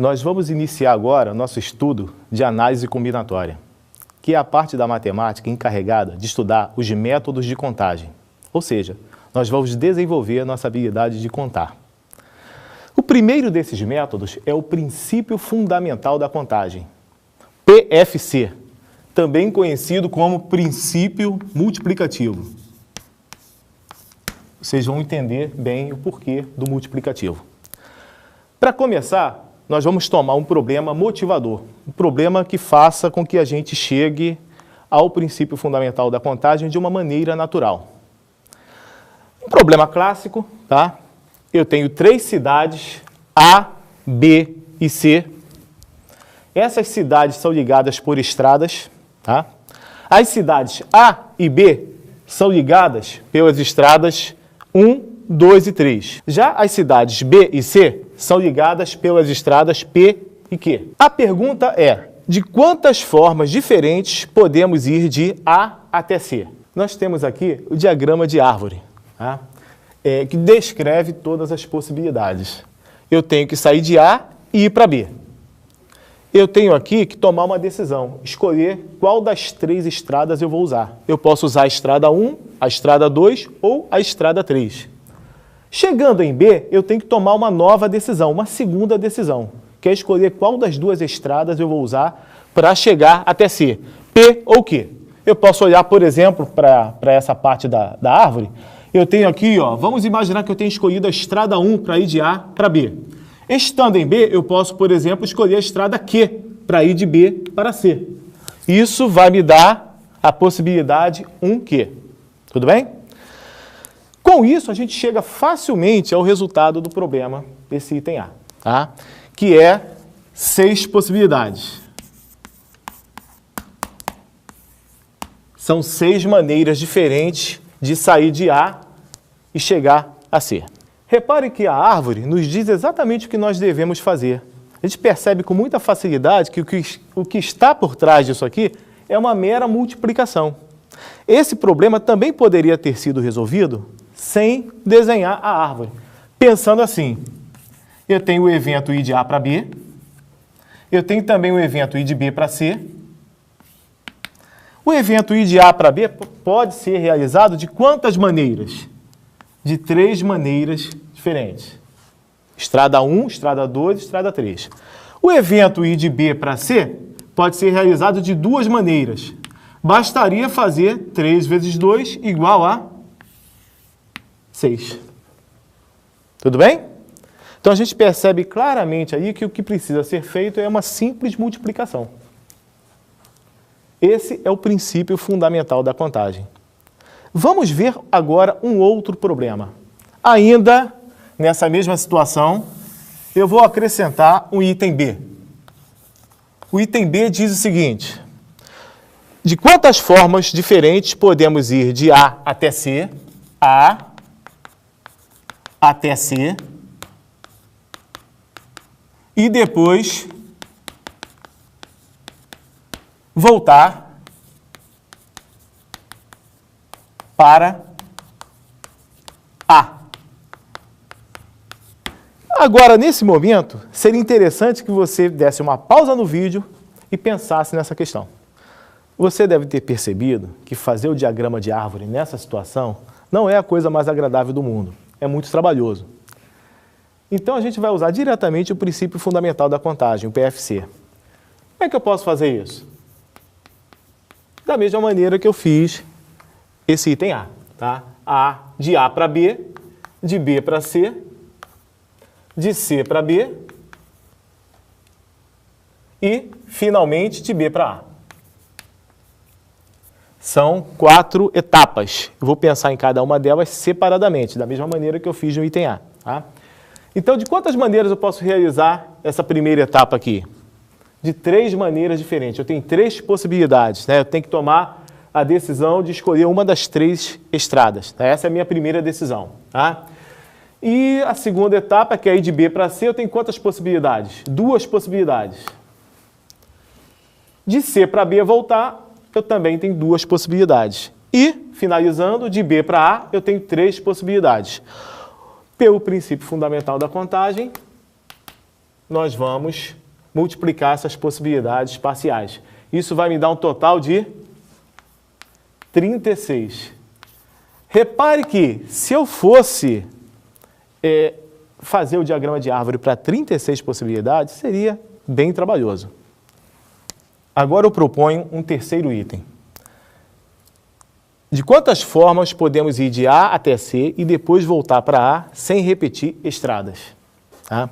Nós vamos iniciar agora nosso estudo de análise combinatória, que é a parte da matemática encarregada de estudar os métodos de contagem. Ou seja, nós vamos desenvolver a nossa habilidade de contar. O primeiro desses métodos é o princípio fundamental da contagem, PFC, também conhecido como princípio multiplicativo. Vocês vão entender bem o porquê do multiplicativo. Para começar, nós vamos tomar um problema motivador, um problema que faça com que a gente chegue ao princípio fundamental da contagem de uma maneira natural. Um problema clássico, tá? Eu tenho 3 cidades, A, B e C. Essas cidades são ligadas por estradas, tá? As cidades A e B são ligadas pelas estradas 1, 2 e 3. Já as cidades B e C são ligadas pelas estradas P e Q. A pergunta é, de quantas formas diferentes podemos ir de A até C? Nós temos aqui o diagrama de árvore, tá? Que descreve todas as possibilidades. Eu tenho que sair de A e ir para B. Eu tenho aqui que tomar uma decisão, escolher qual das 3 estradas eu vou usar. Eu posso usar a estrada 1, a estrada 2 ou a estrada 3. Chegando em B, eu tenho que tomar uma nova decisão, uma segunda decisão, que é escolher qual das 2 estradas eu vou usar para chegar até C, P ou Q. Eu posso olhar, por exemplo, para essa parte da árvore. Eu tenho aqui, ó, vamos imaginar que eu tenho escolhido a estrada 1 para ir de A para B. Estando em B, eu posso, por exemplo, escolher a estrada Q para ir de B para C. Isso vai me dar a possibilidade 1Q. Tudo bem? Com isso, a gente chega facilmente ao resultado do problema desse item A, tá? Que é 6 possibilidades. São 6 maneiras diferentes de sair de A e chegar a C. Repare que a árvore nos diz exatamente o que nós devemos fazer. A gente percebe com muita facilidade que o que está por trás disso aqui é uma mera multiplicação. Esse problema também poderia ter sido resolvido sem desenhar a árvore. Pensando assim, eu tenho o evento ir de A para B, eu tenho também o evento ir de B para C. O evento ir de A para B pode ser realizado de quantas maneiras? De 3 maneiras diferentes. Estrada 1, estrada 2, estrada 3. O evento ir de B para C pode ser realizado de 2 maneiras. Bastaria fazer 3 vezes 2 igual a 6. Tudo bem? Então a gente percebe claramente aí que o que precisa ser feito é uma simples multiplicação. Esse é o princípio fundamental da contagem. Vamos ver agora um outro problema. Ainda nessa mesma situação, eu vou acrescentar um item B. O item B diz o seguinte: de quantas formas diferentes podemos ir de A até C, A até C, e depois voltar para A. Agora, nesse momento, seria interessante que você desse uma pausa no vídeo e pensasse nessa questão. Você deve ter percebido que fazer o diagrama de árvore nessa situação não é a coisa mais agradável do mundo. É muito trabalhoso. Então, a gente vai usar diretamente o princípio fundamental da contagem, o PFC. Como é que eu posso fazer isso? Da mesma maneira que eu fiz esse item A, tá? De A para B, de B para C, de C para B e, finalmente, de B para A. São 4 etapas. Eu vou pensar em cada uma delas separadamente, da mesma maneira que eu fiz no item A, tá? Então, de quantas maneiras eu posso realizar essa primeira etapa aqui? De 3 maneiras diferentes. Eu tenho 3 possibilidades, né? Eu tenho que tomar a decisão de escolher uma das 3 estradas, tá? Essa é a minha primeira decisão, tá? E a segunda etapa, que é ir de B para C, eu tenho quantas possibilidades? 2 possibilidades. De C para B voltar, eu também tenho 2 possibilidades. E, finalizando, de B para A, eu tenho 3 possibilidades. Pelo princípio fundamental da contagem, nós vamos multiplicar essas possibilidades parciais. Isso vai me dar um total de 36. Repare que, se eu fosse fazer o diagrama de árvore para 36 possibilidades, seria bem trabalhoso. Agora eu proponho um terceiro item. De quantas formas podemos ir de A até C e depois voltar para A sem repetir estradas? Tá?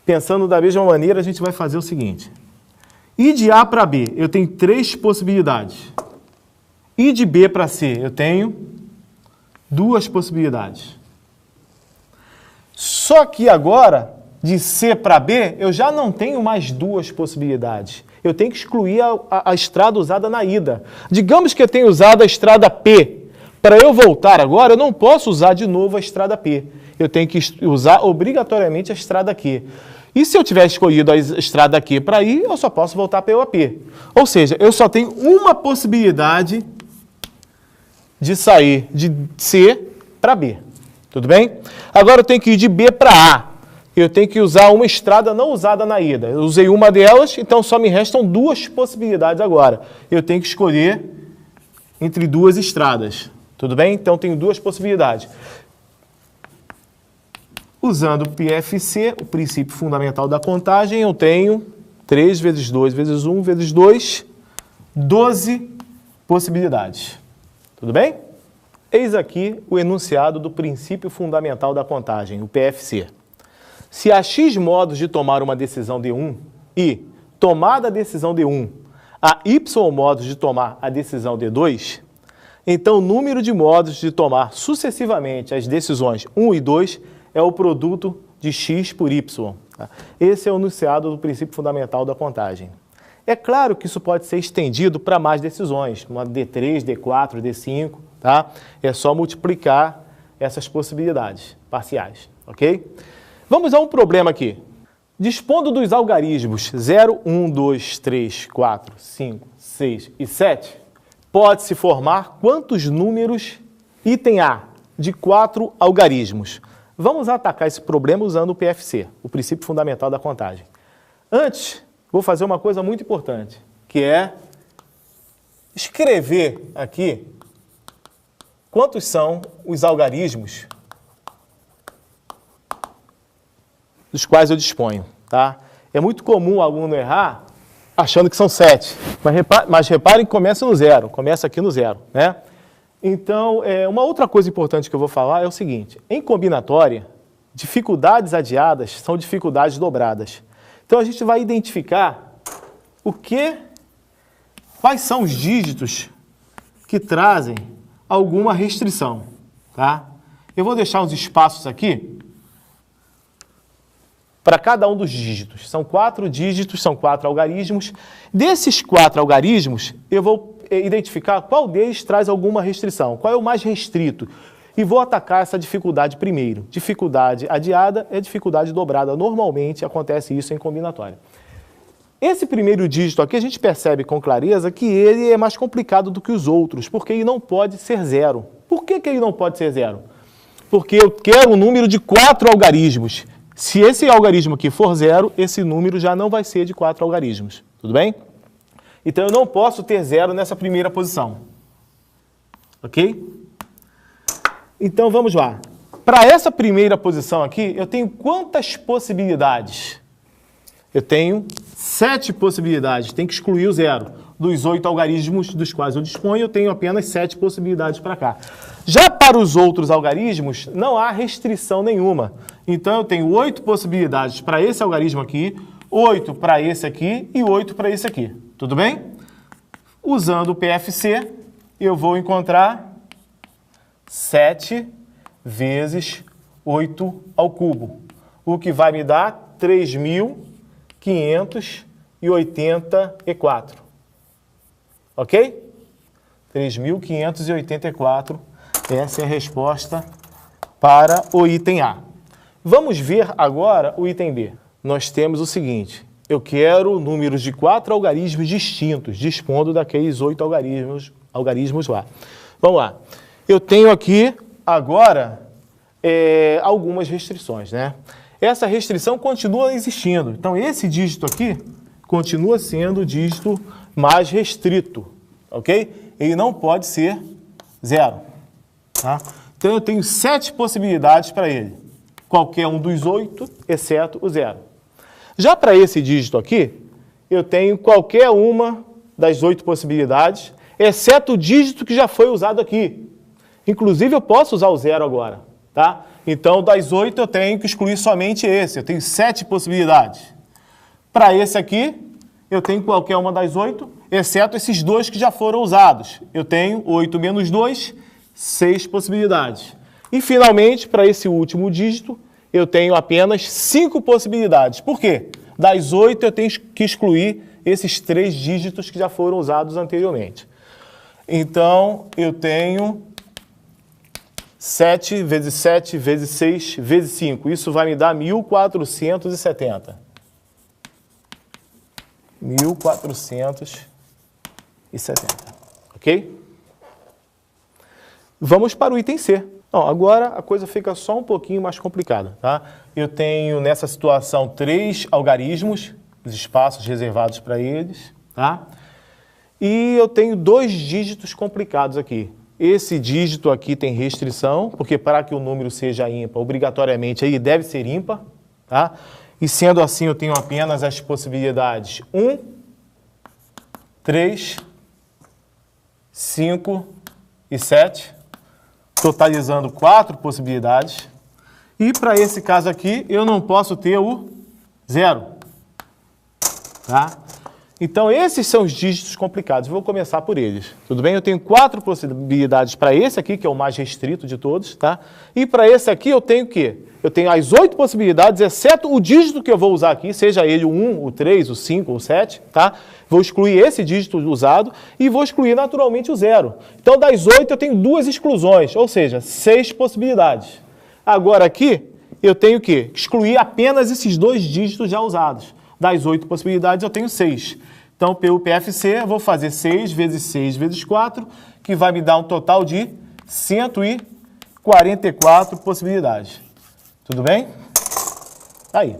Pensando da mesma maneira, a gente vai fazer o seguinte. Ir de A para B, eu tenho 3 possibilidades. Ir de B para C, eu tenho 2 possibilidades. Só que agora, de C para B, eu já não tenho mais 2 possibilidades. Eu tenho que excluir a estrada usada na ida. Digamos que eu tenho usado a estrada P. Para eu voltar agora, eu não posso usar de novo a estrada P. Eu tenho que usar obrigatoriamente a estrada Q. E se eu tiver escolhido a estrada Q para ir, eu só posso voltar pela P. Ou seja, eu só tenho uma possibilidade de sair de C para B. Tudo bem? Agora eu tenho que ir de B para A. Eu tenho que usar uma estrada não usada na ida. Eu usei uma delas, então só me restam 2 possibilidades agora. Eu tenho que escolher entre 2 estradas. Tudo bem? Então tenho 2 possibilidades. Usando o PFC, o princípio fundamental da contagem, eu tenho 3 vezes 2 vezes 1 vezes 2, 12 possibilidades. Tudo bem? Eis aqui o enunciado do princípio fundamental da contagem, o PFC. Se há X modos de tomar uma decisão D1 e, tomada a decisão D1, há Y modos de tomar a decisão D2, então o número de modos de tomar sucessivamente as decisões 1 e 2 é o produto de X por Y. Esse é o enunciado do princípio fundamental da contagem. É claro que isso pode ser estendido para mais decisões, uma D3, D4, D5, tá? É só multiplicar essas possibilidades parciais, ok? Vamos a um problema aqui. Dispondo dos algarismos 0, 1, 2, 3, 4, 5, 6 e 7, pode-se formar quantos números item A de 4 algarismos? Vamos atacar esse problema usando o PFC, o princípio fundamental da contagem. Antes, vou fazer uma coisa muito importante, que é escrever aqui quantos são os algarismos dos quais eu disponho, tá? É muito comum o aluno errar achando que são 7, mas reparem que começa no 0, começa aqui no 0, né? Então, uma outra coisa importante que eu vou falar é o seguinte, em combinatória, dificuldades adiadas são dificuldades dobradas. Então, a gente vai identificar quais são os dígitos que trazem alguma restrição, tá? Eu vou deixar uns espaços aqui para cada um dos dígitos. São 4 dígitos, são 4 algarismos. Desses 4 algarismos, eu vou identificar qual deles traz alguma restrição, qual é o mais restrito. E vou atacar essa dificuldade primeiro. Dificuldade adiada é dificuldade dobrada. Normalmente acontece isso em combinatória. Esse primeiro dígito aqui a gente percebe com clareza que ele é mais complicado do que os outros, porque ele não pode ser 0. Por que ele não pode ser 0? Porque eu quero um número de 4 algarismos. Se esse algarismo aqui for 0, esse número já não vai ser de 4 algarismos. Tudo bem? Então, eu não posso ter 0 nessa primeira posição. Ok? Então, vamos lá. Para essa primeira posição aqui, eu tenho quantas possibilidades? Eu tenho 7 possibilidades. Tem que excluir o 0. Dos 8 algarismos dos quais eu disponho, eu tenho apenas 7 possibilidades para cá. Já para os outros algarismos, não há restrição nenhuma. Então, eu tenho 8 possibilidades para esse algarismo aqui, 8 para esse aqui e 8 para esse aqui. Tudo bem? Usando o PFC, eu vou encontrar 7 vezes 8 ao cubo, o que vai me dar 3.584. Ok? 3.584, essa é a resposta para o item A. Vamos ver agora o item B. Nós temos o seguinte, eu quero números de 4 algarismos distintos, dispondo daqueles 8 algarismos lá. Vamos lá. Eu tenho aqui agora algumas restrições, né? essa restrição continua existindo. Então, esse dígito aqui continua sendo o dígito mais restrito, ok? Ele não pode ser 0, tá? Então, eu tenho 7 possibilidades para ele. Qualquer um dos 8, exceto o 0. Já para esse dígito aqui, eu tenho qualquer uma das 8 possibilidades, exceto o dígito que já foi usado aqui. Inclusive, eu posso usar o 0 agora, tá? Então, das 8, eu tenho que excluir somente esse. Eu tenho 7 possibilidades. Para esse aqui, eu tenho qualquer uma das 8, exceto esses 2 que já foram usados. Eu tenho 8 menos 2, 6 possibilidades. E, finalmente, para esse último dígito, eu tenho apenas 5 possibilidades. Por quê? Das 8, eu tenho que excluir esses 3 dígitos que já foram usados anteriormente. Então, eu tenho 7 vezes 7 vezes 6 vezes 5. Isso vai me dar 1.470. 1.470. Ok? Vamos para o item C. Não, agora a coisa fica só um pouquinho mais complicada, tá? Eu tenho nessa situação 3 algarismos, os espaços reservados para eles, tá? E eu tenho 2 dígitos complicados aqui. Esse dígito aqui tem restrição, porque para que o número seja ímpar, obrigatoriamente ele deve ser ímpar, tá? E sendo assim, eu tenho apenas as possibilidades 1, 3, 5 e 7. Totalizando 4 possibilidades. E para esse caso aqui, eu não posso ter o 0. Tá? Então, esses são os dígitos complicados. Vou começar por eles. Tudo bem? Eu tenho 4 possibilidades para esse aqui, que é o mais restrito de todos. Tá? E para esse aqui, eu tenho o quê? Eu tenho as 8 possibilidades, exceto o dígito que eu vou usar aqui, seja ele o 1, o 3, o 5 ou o 7. Tá? Vou excluir esse dígito usado e vou excluir naturalmente o 0. Então, das 8, eu tenho 2 exclusões, ou seja, 6 possibilidades. Agora aqui, eu tenho que excluir apenas esses 2 dígitos já usados. Das 8 possibilidades, eu tenho 6. Então, pelo PFC, eu vou fazer 6 vezes 6 vezes 4, que vai me dar um total de 144 possibilidades. Tudo bem? Aí.